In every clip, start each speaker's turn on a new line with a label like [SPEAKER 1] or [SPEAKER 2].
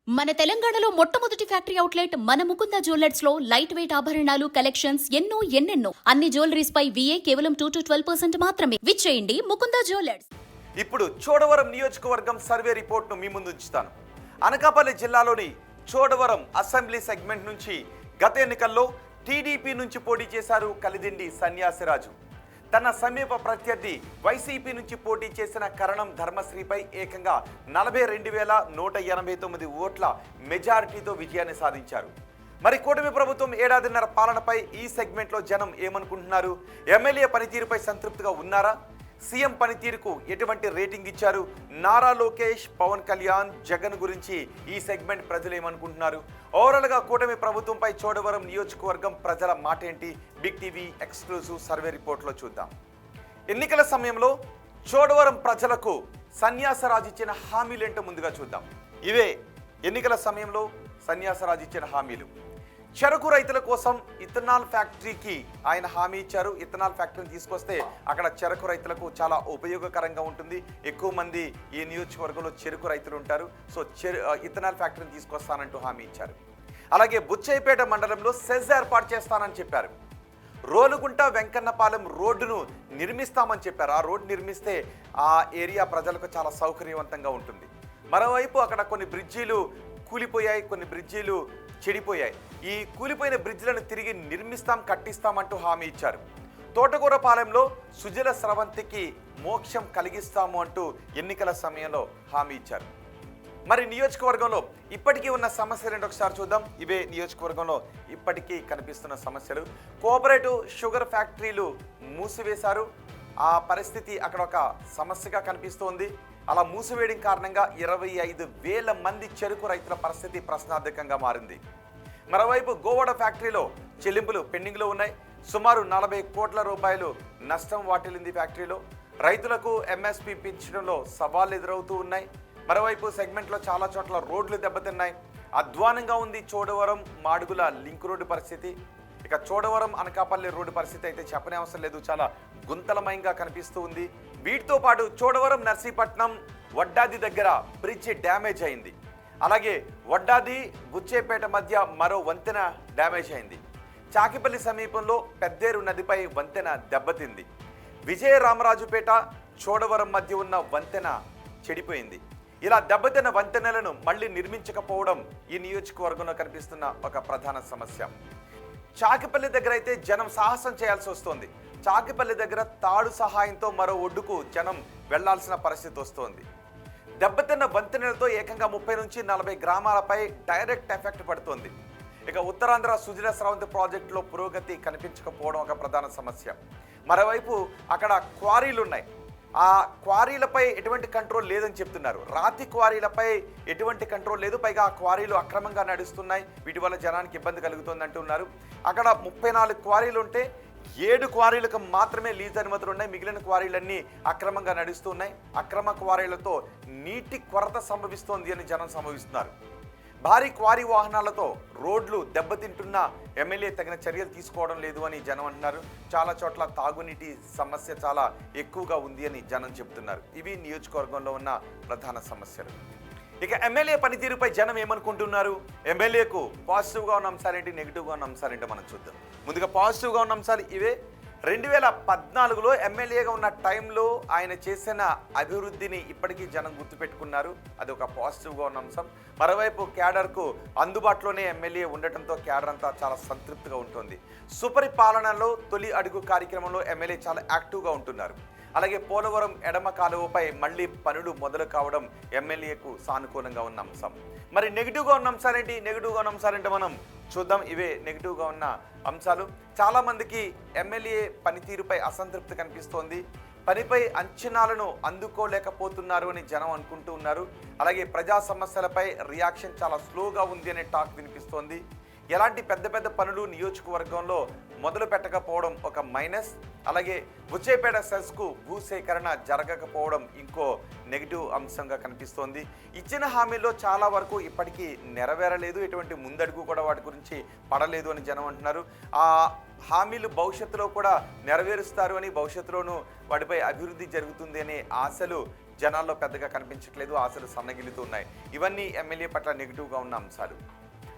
[SPEAKER 1] మన తెలంగాణలో మొట్టమొదటి ఫ్యాక్టరీ అవుట్లెట్ మన ముకుంద జ్యువెలర్స్ లో లైట్ వెయిట్ ఆభరణాలు కలెక్షన్స్ ఎన్నెన్నో అన్ని జ్యువెలరీస్ పై VA కేవలం 2 to 12% మాత్రమే. విచ్చేయండి ముకుంద జ్యువెలర్స్.
[SPEAKER 2] ఇప్పుడు చోడవరం నియోజకవర్గం సర్వే రిపోర్ట్ను మీ ముందు ఉంచుతాను. అనకాపల్లి జిల్లాలోని చోడవరం అసెంబ్లీ సెగ్మెంట్ నుంచి గత ఎన్నికల్లో టీడీపీ నుంచి పోటీ చేశారు కలిదిండి సన్యాసిరాజు. తన సమీప ప్రత్యర్థి వైసీపీ నుంచి పోటీ చేసిన కరణం ధర్మశ్రీపై ఏకంగా 42,189 ఓట్ల మెజారిటీతో విజయాన్ని సాధించారు. మరి కూటమి ప్రభుత్వం ఏడాదిన్నర పాలనపై ఈ సెగ్మెంట్లో జనం ఏమనుకుంటున్నారు? ఎమ్మెల్యే పనితీరుపై సంతృప్తిగా ఉన్నారా? సీఎం పనితీరుకు ఎటువంటి రేటింగ్ ఇచ్చారు? నారా లోకేష్, పవన్ కళ్యాణ్, జగన్ గురించి ఈ సెగ్మెంట్ ప్రజలు ఏమనుకుంటున్నారు? ఓవరాల్గా కూటమి ప్రభుత్వంపై చోడవరం నియోజకవర్గం ప్రజల మాట ఏంటి? బిగ్ టీవీ ఎక్స్క్లూజివ్ సర్వే రిపోర్ట్లో చూద్దాం. ఎన్నికల సమయంలో చోడవరం ప్రజలకు సన్యాసరాజు ఇచ్చిన హామీలేంటో ముందుగా చూద్దాం. ఇవే ఎన్నికల సమయంలో సన్యాసరాజు ఇచ్చిన హామీలు. చెరకు రైతుల కోసం ఇథనాల్ ఫ్యాక్టరీకి ఆయన హామీ ఇచ్చారు. ఇథనాల్ ఫ్యాక్టరీని తీసుకొస్తే అక్కడ చెరకు రైతులకు చాలా ఉపయోగకరంగా ఉంటుంది. ఎక్కువ మంది ఈ నియోజకవర్గంలో చెరుకు రైతులు ఉంటారు. సో ఇథనాల్ ఫ్యాక్టరీని తీసుకొస్తానంటూ హామీ ఇచ్చారు. అలాగే బుచ్చయ్యపేట మండలంలో సెజ్ ఏర్పాటు చేస్తానని చెప్పారు. రోలుగుంట వెంకన్నపాలెం రోడ్డును నిర్మిస్తామని చెప్పారు. ఆ రోడ్డు నిర్మిస్తే ఆ ఏరియా ప్రజలకు చాలా సౌకర్యవంతంగా ఉంటుంది. మరోవైపు అక్కడ కొన్ని బ్రిడ్జీలు కూలిపోయాయి, కొన్ని బ్రిడ్జీలు చెడిపోయాయి. ఈ కూలిపోయిన బ్రిడ్జ్లను తిరిగి కట్టిస్తామంటూ హామీ ఇచ్చారు. తోటకూరపాలెంలో సుజల స్రవంతికి మోక్షం కలిగిస్తాము అంటూ ఎన్నికల సమయంలో హామీ ఇచ్చారు. మరి నియోజకవర్గంలో ఇప్పటికీ ఉన్న సమస్యలు ఏంటో ఒకసారి చూద్దాం. ఇవే నియోజకవర్గంలో ఇప్పటికీ కనిపిస్తున్న సమస్యలు. కోఆపరేటివ్ షుగర్ ఫ్యాక్టరీలు మూసివేశారు. ఆ పరిస్థితి అక్కడ ఒక సమస్యగా కనిపిస్తోంది. అలా మూసివేయడం కారణంగా 25,000 మంది చెరుకు రైతుల పరిస్థితి ప్రశ్నార్థకంగా మారింది. మరోవైపు గోవాడ ఫ్యాక్టరీలో చెల్లింపులు పెండింగ్లో ఉన్నాయి. సుమారు 40 కోట్ల రూపాయలు నష్టం వాటిల్లింది ఫ్యాక్టరీలో. రైతులకు MSP పెంచడంలో సవాళ్లు ఎదురవుతూ ఉన్నాయి. మరోవైపు సెగ్మెంట్లో చాలా చోట్ల రోడ్లు దెబ్బతిన్నాయి. అధ్వానంగా ఉంది చోడవరం మాడుగుల లింక్ రోడ్డు పరిస్థితి. ఇక చోడవరం అనకాపల్లి రోడ్డు పరిస్థితి అయితే చెప్పనే అవసరం లేదు, చాలా గుంతలమయంగా కనిపిస్తూ ఉంది. వీటితో పాటు చోడవరం నర్సీపట్నం వడ్డాది దగ్గర బ్రిడ్జ్ డ్యామేజ్ అయింది. అలాగే వడ్డాది బుచ్చేపేట మధ్య మరో వంతెన డ్యామేజ్ అయింది. చాకిపల్లి సమీపంలో పెద్దేరు నదిపై వంతెన దెబ్బతింది. విజయరామరాజుపేట చోడవరం మధ్య ఉన్న వంతెన చెడిపోయింది. ఇలా దెబ్బతిన్న వంతెనలను మళ్ళీ నిర్మించకపోవడం ఈ నియోజకవర్గంలో కనిపిస్తున్న ఒక ప్రధాన సమస్య. చాకిపల్లి దగ్గర అయితే జనం సాహసం చేయాల్సి వస్తోంది. చాకిపల్లి దగ్గర తాడు సహాయంతో మరో ఒడ్డుకు జనం వెళ్లాల్సిన పరిస్థితి వస్తోంది. దెబ్బతిన్న వంతెనలతో ఏకంగా 30 నుంచి 40 గ్రామాలపై డైరెక్ట్ ఎఫెక్ట్ పడుతోంది. ఇక ఉత్తరాంధ్ర సుజల స్రవంతి ప్రాజెక్టులో పురోగతి కనిపించకపోవడం ఒక ప్రధాన సమస్య. మరోవైపు అక్కడ క్వారీలు ఉన్నాయి. ఆ క్వారీలపై ఎటువంటి కంట్రోల్ లేదని చెప్తున్నారు. రాతి క్వారీలపై ఎటువంటి కంట్రోల్ లేదు. పైగా ఆ క్వారీలు అక్రమంగా నడుస్తున్నాయి. వీటి వల్ల జనానికి ఇబ్బంది కలుగుతుంది అంటున్నారు. అక్కడ 34 క్వారీలు ఉంటే 7 క్వారీలకు మాత్రమే లీజ్ అనుమతులు ఉన్నాయి. మిగిలిన క్వారీలన్నీ అక్రమంగా నడుస్తున్నాయి. అక్రమ క్వారీలతో నీటి కొరత సంభవిస్తోంది అని జనం సంభవిస్తున్నారు. భారీ క్వారీ వాహనాలతో రోడ్లు దెబ్బతింటున్న ఎమ్మెల్యే తగిన చర్యలు తీసుకోవడం లేదు అని జనం అంటున్నారు. చాలా చోట్ల తాగునీటి సమస్య చాలా ఎక్కువగా ఉంది అని జనం చెబుతున్నారు. ఇవి నియోజకవర్గంలో ఉన్న ప్రధాన సమస్యలు. ఇక ఎమ్మెల్యే పనితీరుపై జనం ఏమనుకుంటున్నారు? ఎమ్మెల్యేకు పాజిటివ్గా ఉన్న అంశాలేంటి, నెగిటివ్గా ఉన్న అంశాలేంటి మనం చూద్దాం. ముందుగా పాజిటివ్గా ఉన్న అంశాలు ఇవే. 2014లో ఎమ్మెల్యేగా ఉన్న టైంలో ఆయన చేసిన అభివృద్ధిని ఇప్పటికీ జనం గుర్తుపెట్టుకున్నారు. అది ఒక పాజిటివ్గా ఉన్న అంశం. మరోవైపు క్యాడర్కు అందుబాటులోనే ఎమ్మెల్యే ఉండటంతో క్యాడర్ అంతా చాలా సంతృప్తిగా ఉంటుంది. సుపరిపాలనలో తొలి అడుగు కార్యక్రమంలో ఎమ్మెల్యే చాలా యాక్టివ్గా ఉంటున్నారు. అలాగే పోలవరం ఎడమ కాలువపై మళ్లీ పనులు మొదలు కావడం ఎమ్మెల్యేకు సానుకూలంగా ఉన్న అంశం. మరి నెగిటివ్గా ఉన్న అంశాలేంటి? నెగిటివ్గా ఉన్న అంశాలంటే మనం చూద్దాం. ఇవే నెగిటివ్గా ఉన్న అంశాలు. చాలామందికి ఎమ్మెల్యే పనితీరుపై అసంతృప్తి కనిపిస్తోంది. పనిపై అంచనాలను అందుకోలేకపోతున్నారు అని జనం అనుకుంటూ ఉన్నారు. అలాగే ప్రజా సమస్యలపై రియాక్షన్ చాలా స్లోగా ఉంది అనే టాక్ వినిపిస్తోంది. ఎలాంటి పెద్ద పెద్ద పనులు నియోజకవర్గంలో మొదలు పెట్టకపోవడం ఒక మైనస్. అలాగే బుచ్చేపేట సెస్కు భూసేకరణ జరగకపోవడం ఇంకో నెగిటివ్ అంశంగా కనిపిస్తోంది. ఇచ్చిన హామీల్లో చాలా వరకు ఇప్పటికీ నెరవేరలేదు. ఎటువంటి ముందడుగు కూడా వాటి గురించి పడలేదు అని జనం అంటున్నారు. ఆ హామీలు భవిష్యత్తులో కూడా నెరవేరుస్తారు అని, భవిష్యత్తులోనూ వాటిపై అభివృద్ధి జరుగుతుంది అనే ఆశలు జనాల్లో పెద్దగా కనిపించట్లేదు, ఆశలు సన్నగిలుతూ ఉన్నాయి. ఇవన్నీ ఎమ్మెల్యే పట్ల నెగిటివ్గా ఉన్న అంశాలు.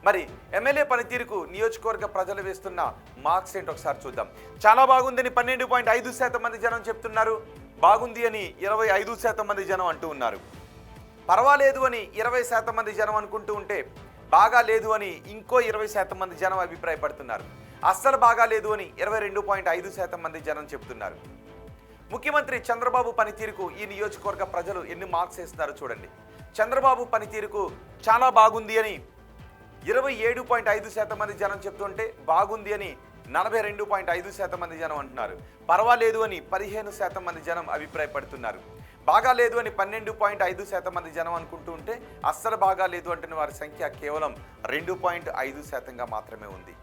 [SPEAKER 2] మరి ఎమ్మెల్యే పనితీరుకు నియోజకవర్గ ప్రజలు వేస్తున్న మార్క్స్ ఏంటి ఒకసారి చూద్దాం. చాలా బాగుందని 12.5% మంది జనం చెప్తున్నారు. బాగుంది అని 25% మంది జనం అంటూ ఉన్నారు. పర్వాలేదు అని 20% మంది జనం అనుకుంటూ ఉంటే, బాగా లేదు అని ఇంకో 20% మంది జనం అభిప్రాయపడుతున్నారు. అస్సలు బాగా లేదు అని 22.5% మంది జనం చెప్తున్నారు. ముఖ్యమంత్రి చంద్రబాబు పనితీరుకు ఈ నియోజకవర్గ ప్రజలు ఎన్ని మార్క్స్ వేస్తున్నారో చూడండి. చంద్రబాబు పనితీరుకు చాలా బాగుంది అని 27.5% మంది జనం చెప్తుంటే, బాగుంది అని 42.5% మంది జనం అంటున్నారు. పర్వాలేదు అని 15% మంది జనం అభిప్రాయపడుతున్నారు. బాగా లేదు అని 12.5% మంది జనం అనుకుంటూ ఉంటే, అస్సలు బాగా లేదు అంటున్న వారి సంఖ్య కేవలం 2.5%గా మాత్రమే ఉంది.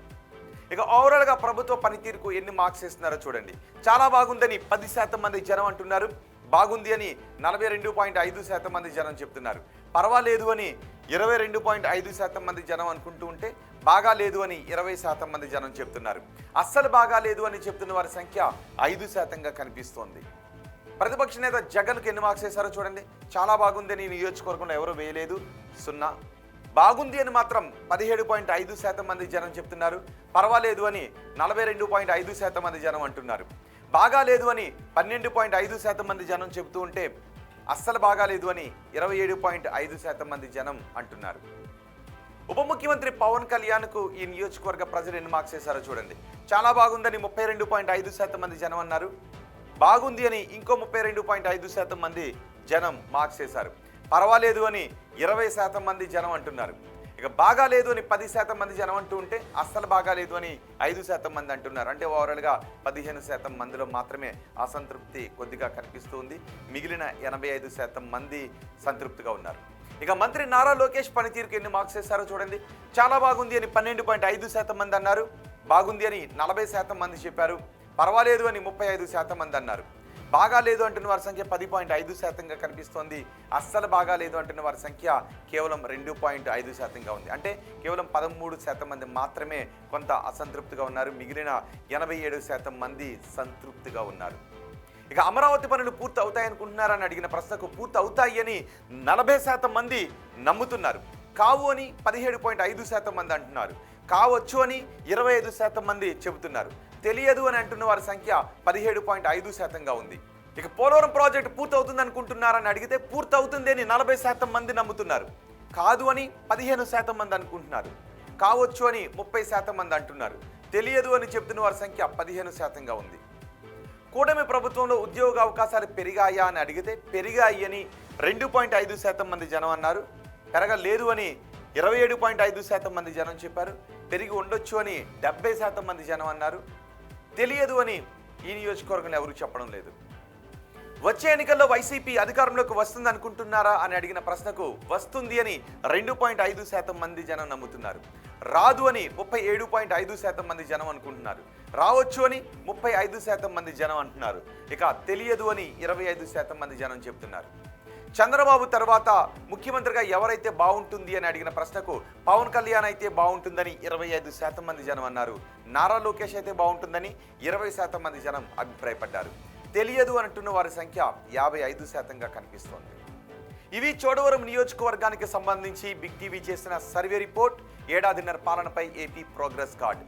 [SPEAKER 2] ఇక ఓవరాల్గా ప్రభుత్వ పనితీరుకు ఎన్ని మార్క్స్ ఇస్తున్నారో చూడండి. చాలా బాగుందని 10% మంది జనం అంటున్నారు. బాగుంది అని 42.5% మంది జనం చెప్తున్నారు. పర్వాలేదు అని 22.5% మంది జనం అనుకుంటూ ఉంటే, బాగా లేదు అని 20% మంది జనం చెప్తున్నారు. అస్సలు బాగా లేదు అని చెప్తున్న వారి సంఖ్య 5%గా కనిపిస్తోంది. ప్రతిపక్ష నేత జగన్కు ఎన్ని మార్క్స్ వేశారో చూడండి. చాలా బాగుంది అని నియోజకవర్గంలో ఎవరు వేయలేదు, 0. బాగుంది అని మాత్రం 17.5% మంది జనం చెప్తున్నారు. పర్వాలేదు అని 42.5% మంది జనం అంటున్నారు. బాగా లేదు అని 12.5% మంది జనం చెబుతూ ఉంటే, అస్సలు బాగా లేదు అని 27.5% మంది జనం అంటున్నారు. ఉప ముఖ్యమంత్రి పవన్ కళ్యాణ్కు ఈ నియోజకవర్గ ప్రజలు ఎన్ని మార్క్స్ వేశారో చూడండి. చాలా బాగుందని 32.5% మంది జనం అన్నారు. బాగుంది అని ఇంకో 32.5% మంది జనం మార్క్స్ వేశారు. పర్వాలేదు అని 20% మంది జనం అంటున్నారు. ఇక బాగా లేదు అని 10% మంది జనం అంటూ ఉంటే, అస్సలు బాగా లేదు అని 5% మంది అంటున్నారు. అంటే ఓవరాల్గా 15% మందిలో మాత్రమే అసంతృప్తి కొద్దిగా కనిపిస్తుంది. మిగిలిన 85% మంది సంతృప్తిగా ఉన్నారు. ఇక మంత్రి నారా లోకేష్ పనితీరుకు ఎన్ని మార్క్స్ వేస్తారో చూడండి. చాలా బాగుంది అని 12.5% మంది అన్నారు. బాగుంది అని 40% మంది చెప్పారు. పర్వాలేదు అని 35% మంది అన్నారు. బాగా లేదు అంటున్న వారి సంఖ్య 10.5%గా కనిపిస్తోంది. అస్సలు బాగా లేదు అంటున్న వారి సంఖ్య కేవలం 2.5%గా ఉంది. అంటే కేవలం 13% మంది మాత్రమే కొంత అసంతృప్తిగా ఉన్నారు. మిగిలిన 87% మంది సంతృప్తిగా ఉన్నారు. ఇక అమరావతి పనులు పూర్తి అవుతాయనుకుంటున్నారని అడిగిన ప్రశ్నకు పూర్తి అవుతాయి అని 40% మంది నమ్ముతున్నారు. కావు అని 17.5% మంది అంటున్నారు. కావచ్చు అని 25% మంది చెబుతున్నారు. తెలియదు అని అంటున్న వారి సంఖ్య 17.5%గా ఉంది. ఇక పోలవరం ప్రాజెక్టు పూర్తి అవుతుంది అనుకుంటున్నారని అడిగితే, పూర్తి అవుతుంది అని 40% మంది నమ్ముతున్నారు. కాదు అని 15% మంది అనుకుంటున్నారు. కావచ్చు అని 30% మంది అంటున్నారు. తెలియదు అని చెప్తున్న వారి సంఖ్య 15%గా ఉంది. కూటమి ప్రభుత్వంలో ఉద్యోగ అవకాశాలు పెరిగాయా అని అడిగితే, పెరిగాయి అని 2.5% మంది జనం అన్నారు. పెరగలేదు అని 27.5% మంది జనం చెప్పారు. పెరిగి ఉండొచ్చు అని 70% మంది జనం అన్నారు. తెలియదు అని ఈ నియోజకవర్గంలో ఎవరు చెప్పడం లేదు. వచ్చే ఎన్నికల్లో వైసీపీ అధికారంలోకి వస్తుంది అనుకుంటున్నారా అని అడిగిన ప్రశ్నకు వస్తుంది అని 2.5% మంది జనం నమ్ముతున్నారు. రాదు అని 37.5% మంది జనం అనుకుంటున్నారు. రావచ్చు అని 35% మంది జనం అంటున్నారు. ఇక తెలియదు అని 25% మంది జనం చెప్తున్నారు. చంద్రబాబు తర్వాత ముఖ్యమంత్రిగా ఎవరైతే బాగుంటుంది అని అడిగిన ప్రశ్నకు పవన్ కళ్యాణ్ అయితే బాగుంటుందని 25% మంది జనం అన్నారు. నారా లోకేష్ అయితే బాగుంటుందని 20% మంది జనం అభిప్రాయపడ్డారు. తెలియదు అంటున్న వారి సంఖ్య 55%గా కనిపిస్తోంది. ఇవి చోడవరం నియోజకవర్గానికి సంబంధించి బిగ్ టీవీ చేసిన సర్వే రిపోర్ట్. ఏడాదిన్నర పాలనపై ఏపీ ప్రోగ్రెస్ కార్డ్.